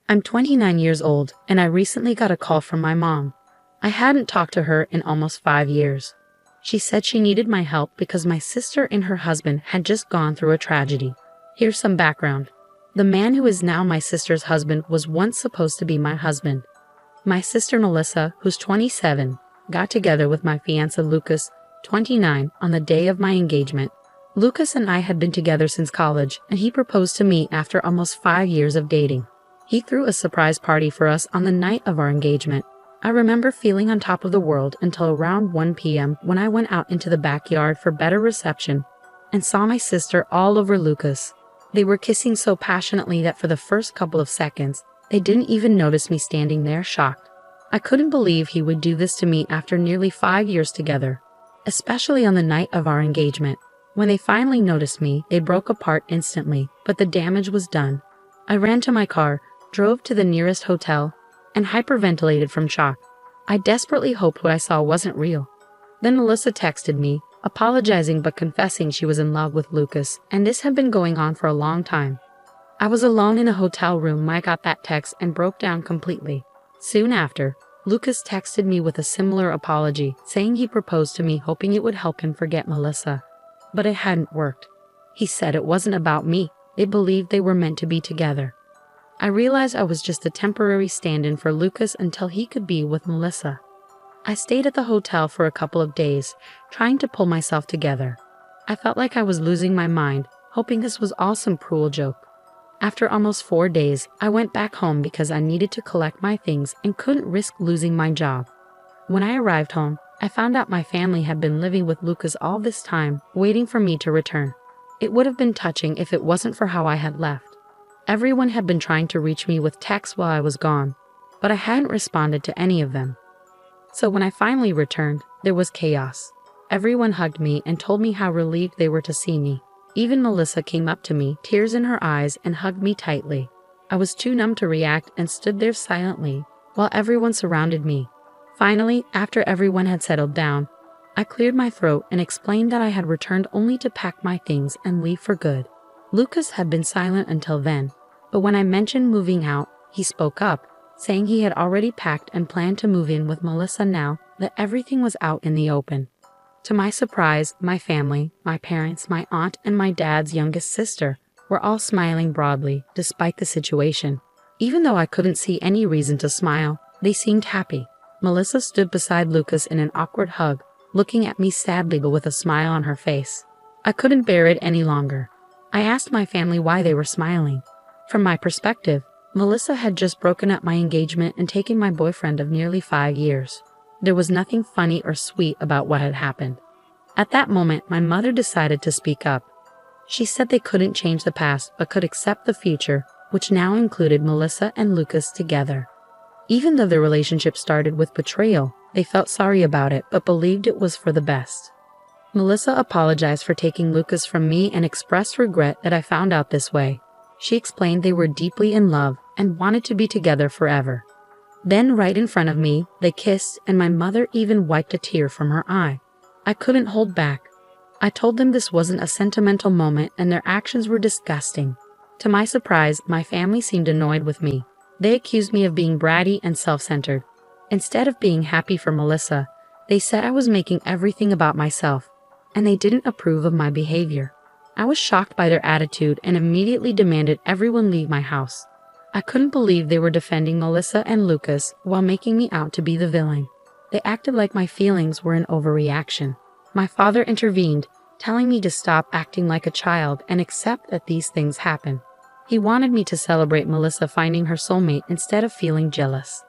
I'm 29 years old, and I recently got a call from my mom. I hadn't talked to her in almost 5 years. She said she needed my help because my sister and her husband had just gone through a tragedy. Here's some background. The man who is now my sister's husband was once supposed to be my husband. My sister Melissa, who's 27, got together with my fiancé Lucas, 29, on the day of my engagement. Lucas and I had been together since college, and he proposed to me after almost 5 years of dating. He threw a surprise party for us on the night of our engagement. I remember feeling on top of the world until around 1 p.m. when I went out into the backyard for better reception and saw my sister all over Lucas. They were kissing so passionately that for the first couple of seconds, they didn't even notice me standing there shocked. I couldn't believe he would do this to me after nearly 5 years together, especially on the night of our engagement. When they finally noticed me, they broke apart instantly, but the damage was done. I ran to my car, drove to the nearest hotel, and hyperventilated from shock. I desperately hoped what I saw wasn't real. Then Melissa texted me, apologizing but confessing she was in love with Lucas, and this had been going on for a long time. I was alone in a hotel room when I got that text and broke down completely. Soon after, Lucas texted me with a similar apology, saying he proposed to me hoping it would help him forget Melissa. But it hadn't worked. He said it wasn't about me. They believed they were meant to be together. I realized I was just a temporary stand-in for Lucas until he could be with Melissa. I stayed at the hotel for a couple of days, trying to pull myself together. I felt like I was losing my mind, hoping this was all some cruel joke. After almost 4 days, I went back home because I needed to collect my things and couldn't risk losing my job. When I arrived home, I found out my family had been living with Lucas all this time, waiting for me to return. It would have been touching if it wasn't for how I had left. Everyone had been trying to reach me with texts while I was gone, but I hadn't responded to any of them. So when I finally returned, there was chaos. Everyone hugged me and told me how relieved they were to see me. Even Melissa came up to me, tears in her eyes, and hugged me tightly. I was too numb to react and stood there silently, while everyone surrounded me. Finally, after everyone had settled down, I cleared my throat and explained that I had returned only to pack my things and leave for good. Lucas had been silent until then, but when I mentioned moving out, he spoke up, saying he had already packed and planned to move in with Melissa now that everything was out in the open. To my surprise, my family, my parents, my aunt, and my dad's youngest sister were all smiling broadly despite the situation. Even though I couldn't see any reason to smile, they seemed happy. Melissa stood beside Lucas in an awkward hug, looking at me sadly but with a smile on her face. I couldn't bear it any longer. I asked my family why they were smiling. From my perspective, Melissa had just broken up my engagement and taken my boyfriend of nearly 5 years. There was nothing funny or sweet about what had happened. At that moment, my mother decided to speak up. She said they couldn't change the past but could accept the future, which now included Melissa and Lucas together. Even though their relationship started with betrayal, they felt sorry about it but believed it was for the best. Melissa apologized for taking Lucas from me and expressed regret that I found out this way. She explained they were deeply in love and wanted to be together forever. Then, right in front of me, they kissed, and my mother even wiped a tear from her eye. I couldn't hold back. I told them this wasn't a sentimental moment and their actions were disgusting. To my surprise, my family seemed annoyed with me. They accused me of being bratty and self-centered. Instead of being happy for Melissa, they said I was making everything about myself, and they didn't approve of my behavior. I was shocked by their attitude and immediately demanded everyone leave my house. I couldn't believe they were defending Melissa and Lucas while making me out to be the villain. They acted like my feelings were an overreaction. My father intervened, telling me to stop acting like a child and accept that these things happen. He wanted me to celebrate Melissa finding her soulmate instead of feeling jealous.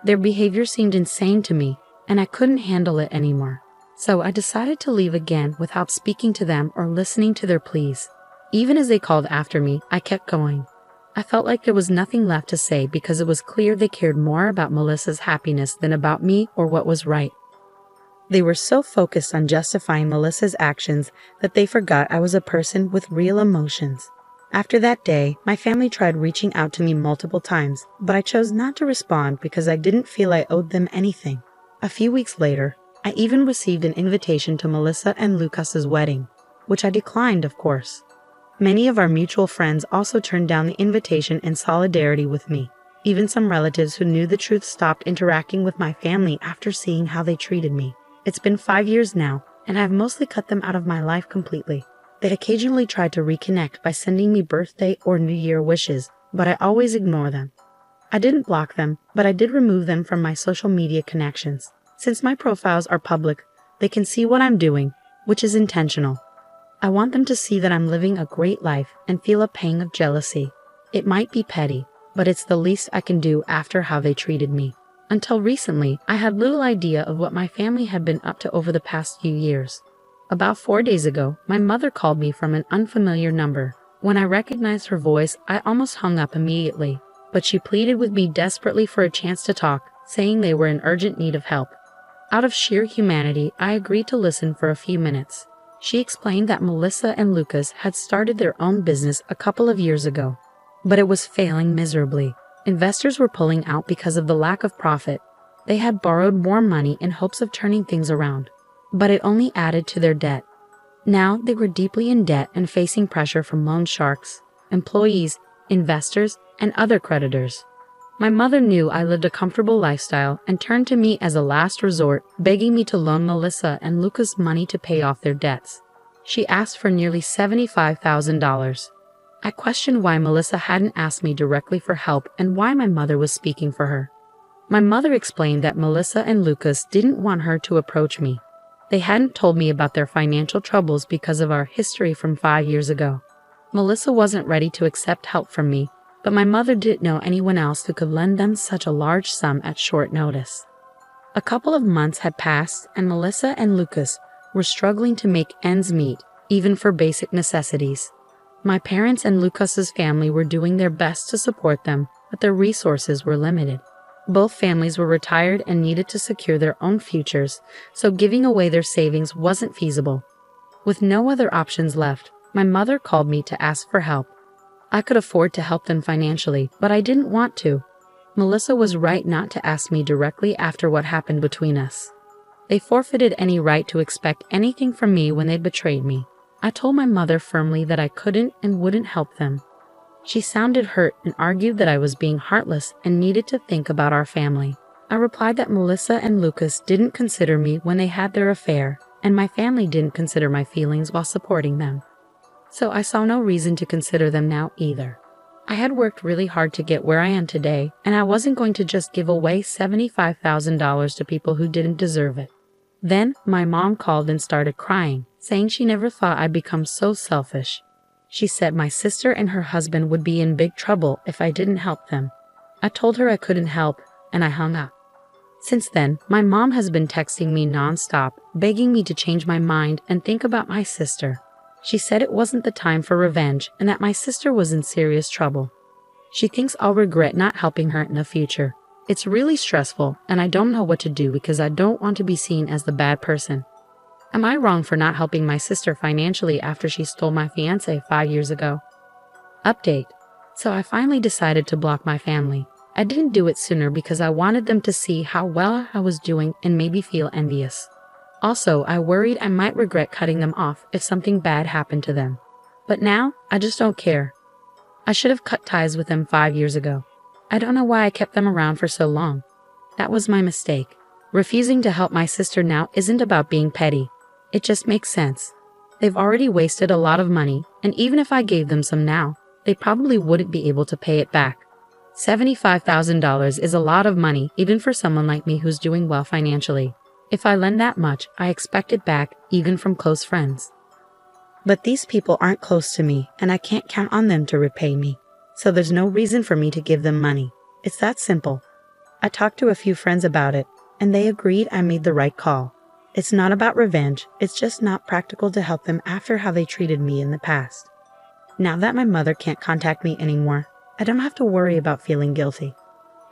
Their behavior seemed insane to me, and I couldn't handle it anymore. So I decided to leave again without speaking to them or listening to their pleas. Even as they called after me, I kept going. I felt like there was nothing left to say because it was clear they cared more about Melissa's happiness than about me or what was right. They were so focused on justifying Melissa's actions that they forgot I was a person with real emotions. After that day, my family tried reaching out to me multiple times, but I chose not to respond because I didn't feel I owed them anything. A few weeks later, I even received an invitation to Melissa and Lucas's wedding, which I declined, of course. Many of our mutual friends also turned down the invitation in solidarity with me. Even some relatives who knew the truth stopped interacting with my family after seeing how they treated me. It's been 5 years now, and I've mostly cut them out of my life completely. They occasionally try to reconnect by sending me birthday or New Year wishes, but I always ignore them. I didn't block them, but I did remove them from my social media connections. Since my profiles are public, they can see what I'm doing, which is intentional. I want them to see that I'm living a great life and feel a pang of jealousy. It might be petty, but it's the least I can do after how they treated me. Until recently, I had little idea of what my family had been up to over the past few years. About 4 days ago, my mother called me from an unfamiliar number. When I recognized her voice, I almost hung up immediately, but she pleaded with me desperately for a chance to talk, saying they were in urgent need of help. Out of sheer humanity, I agreed to listen for a few minutes. She explained that Melissa and Lucas had started their own business a couple of years ago, but it was failing miserably. Investors were pulling out because of the lack of profit. They had borrowed more money in hopes of turning things around, but it only added to their debt. Now they were deeply in debt and facing pressure from loan sharks, employees, investors, and other creditors. My mother knew I lived a comfortable lifestyle and turned to me as a last resort, begging me to loan Melissa and Lucas money to pay off their debts. She asked for nearly $75,000. I questioned why Melissa hadn't asked me directly for help and why my mother was speaking for her. My mother explained that Melissa and Lucas didn't want her to approach me. They hadn't told me about their financial troubles because of our history from 5 years ago. Melissa wasn't ready to accept help from me, but my mother didn't know anyone else who could lend them such a large sum at short notice. A couple of months had passed, and Melissa and Lucas were struggling to make ends meet, even for basic necessities. My parents and Lucas's family were doing their best to support them, but their resources were limited. Both families were retired and needed to secure their own futures, so giving away their savings wasn't feasible. With no other options left, my mother called me to ask for help. I could afford to help them financially, but I didn't want to. Melissa was right not to ask me directly after what happened between us. They forfeited any right to expect anything from me when they betrayed me. I told my mother firmly that I couldn't and wouldn't help them. She sounded hurt and argued that I was being heartless and needed to think about our family. I replied that Melissa and Lucas didn't consider me when they had their affair, and my family didn't consider my feelings while supporting them. So I saw no reason to consider them now either. I had worked really hard to get where I am today, and I wasn't going to just give away $75,000 to people who didn't deserve it. Then my mom called and started crying, saying she never thought I'd become so selfish. She said my sister and her husband would be in big trouble if I didn't help them. I told her I couldn't help, and I hung up. Since then, my mom has been texting me nonstop, begging me to change my mind and think about my sister. She said it wasn't the time for revenge and that my sister was in serious trouble. She thinks I'll regret not helping her in the future. It's really stressful, and I don't know what to do because I don't want to be seen as the bad person. Am I wrong for not helping my sister financially after she stole my fiancé 5 years ago? Update. So I finally decided to block my family. I didn't do it sooner because I wanted them to see how well I was doing and maybe feel envious. Also, I worried I might regret cutting them off if something bad happened to them. But now, I just don't care. I should have cut ties with them 5 years ago. I don't know why I kept them around for so long. That was my mistake. Refusing to help my sister now isn't about being petty. It just makes sense. They've already wasted a lot of money, and even if I gave them some now, they probably wouldn't be able to pay it back. $75,000 is a lot of money, even for someone like me who's doing well financially. If I lend that much, I expect it back, even from close friends. But these people aren't close to me, and I can't count on them to repay me. So there's no reason for me to give them money. It's that simple. I talked to a few friends about it, and they agreed I made the right call. It's not about revenge, it's just not practical to help them after how they treated me in the past. Now that my mother can't contact me anymore, I don't have to worry about feeling guilty.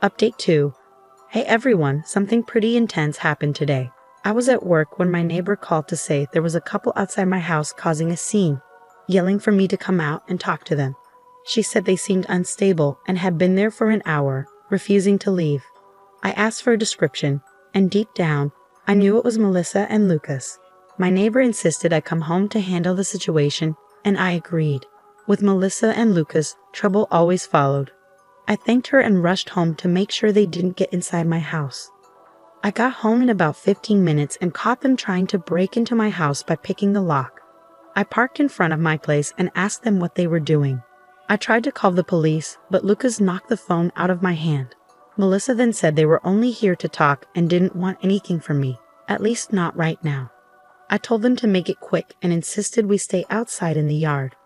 Update 2. Hey everyone, something pretty intense happened today. I was at work when my neighbor called to say there was a couple outside my house causing a scene, yelling for me to come out and talk to them. She said they seemed unstable and had been there for an hour, refusing to leave. I asked for a description, and deep down, I knew it was Melissa and Lucas. My neighbor insisted I come home to handle the situation, and I agreed. With Melissa and Lucas, trouble always followed. I thanked her and rushed home to make sure they didn't get inside my house. I got home in about 15 minutes and caught them trying to break into my house by picking the lock. I parked in front of my place and asked them what they were doing. I tried to call the police, but Lucas knocked the phone out of my hand. Melissa then said they were only here to talk and didn't want anything from me, at least not right now. I told them to make it quick and insisted we stay outside in the yard.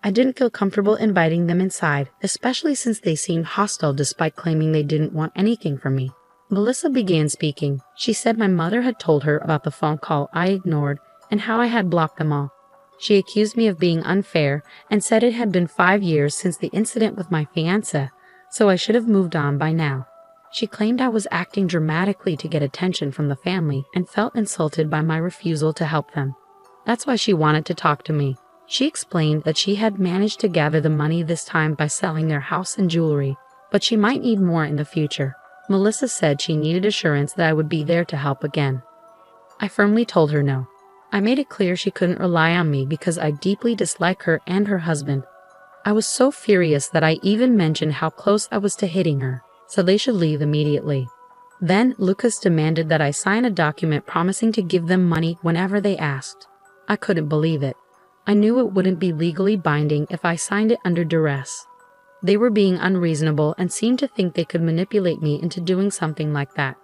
I didn't feel comfortable inviting them inside, especially since they seemed hostile despite claiming they didn't want anything from me. Melissa began speaking. She said my mother had told her about the phone call I ignored and how I had blocked them all. She accused me of being unfair and said it had been 5 years since the incident with my fiancé, so I should have moved on by now. She claimed I was acting dramatically to get attention from the family and felt insulted by my refusal to help them. That's why she wanted to talk to me. She explained that she had managed to gather the money this time by selling their house and jewelry, but she might need more in the future. Melissa said she needed assurance that I would be there to help again. I firmly told her no. I made it clear she couldn't rely on me because I deeply dislike her and her husband. I was so furious that I even mentioned how close I was to hitting her, so they should leave immediately. Then Lucas demanded that I sign a document promising to give them money whenever they asked. I couldn't believe it. I knew it wouldn't be legally binding if I signed it under duress. They were being unreasonable and seemed to think they could manipulate me into doing something like that.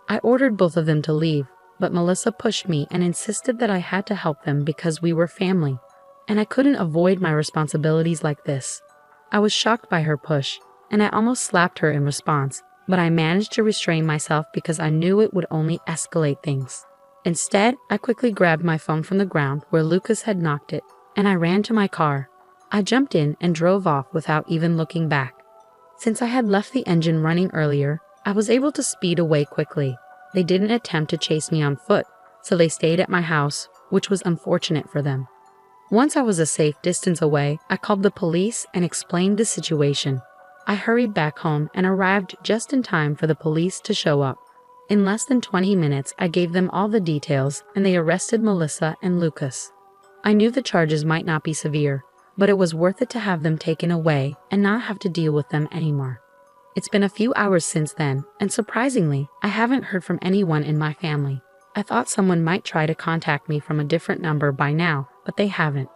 I ordered both of them to leave, but Melissa pushed me and insisted that I had to help them because we were family, and I couldn't avoid my responsibilities like this. I was shocked by her push, and I almost slapped her in response, but I managed to restrain myself because I knew it would only escalate things. Instead, I quickly grabbed my phone from the ground where Lucas had knocked it, and I ran to my car. I jumped in and drove off without even looking back. Since I had left the engine running earlier, I was able to speed away quickly. They didn't attempt to chase me on foot, so they stayed at my house, which was unfortunate for them. Once I was a safe distance away, I called the police and explained the situation. I hurried back home and arrived just in time for the police to show up. In less than 20 minutes, I gave them all the details, and they arrested Melissa and Lucas. I knew the charges might not be severe, but it was worth it to have them taken away and not have to deal with them anymore. It's been a few hours since then, and surprisingly, I haven't heard from anyone in my family. I thought someone might try to contact me from a different number by now, but they haven't.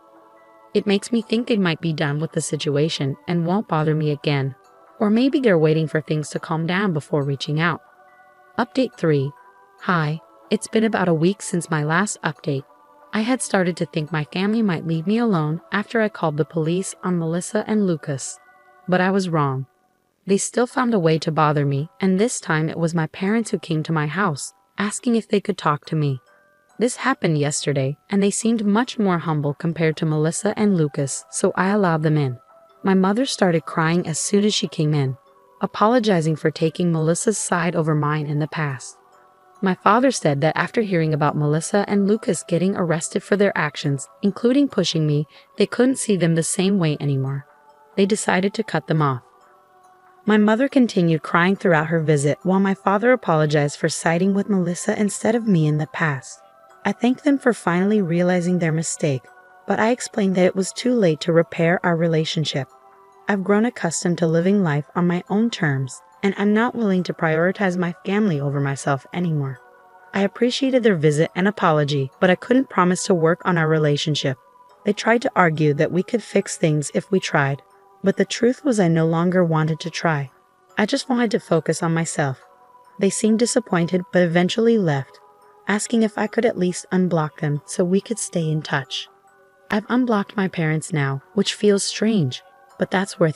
It makes me think they might be done with the situation and won't bother me again, or maybe they're waiting for things to calm down before reaching out. Update 3. Hi, it's been about a week since my last update. I had started to think my family might leave me alone after I called the police on Melissa and Lucas, but I was wrong. They still found a way to bother me, and this time it was my parents who came to my house, asking if they could talk to me. This happened yesterday, and they seemed much more humble compared to Melissa and Lucas, so I allowed them in. My mother started crying as soon as she came in, apologizing for taking Melissa's side over mine in the past. My father said that after hearing about Melissa and Lucas getting arrested for their actions, including pushing me, they couldn't see them the same way anymore. They decided to cut them off. My mother continued crying throughout her visit while my father apologized for siding with Melissa instead of me in the past. I thanked them for finally realizing their mistake, but I explained that it was too late to repair our relationship. I've grown accustomed to living life on my own terms, and I'm not willing to prioritize my family over myself anymore. I appreciated their visit and apology, but I couldn't promise to work on our relationship. They tried to argue that we could fix things if we tried, but the truth was I no longer wanted to try. I just wanted to focus on myself. They seemed disappointed but eventually left, asking if I could at least unblock them so we could stay in touch. I've unblocked my parents now, which feels strange, but that's worth it.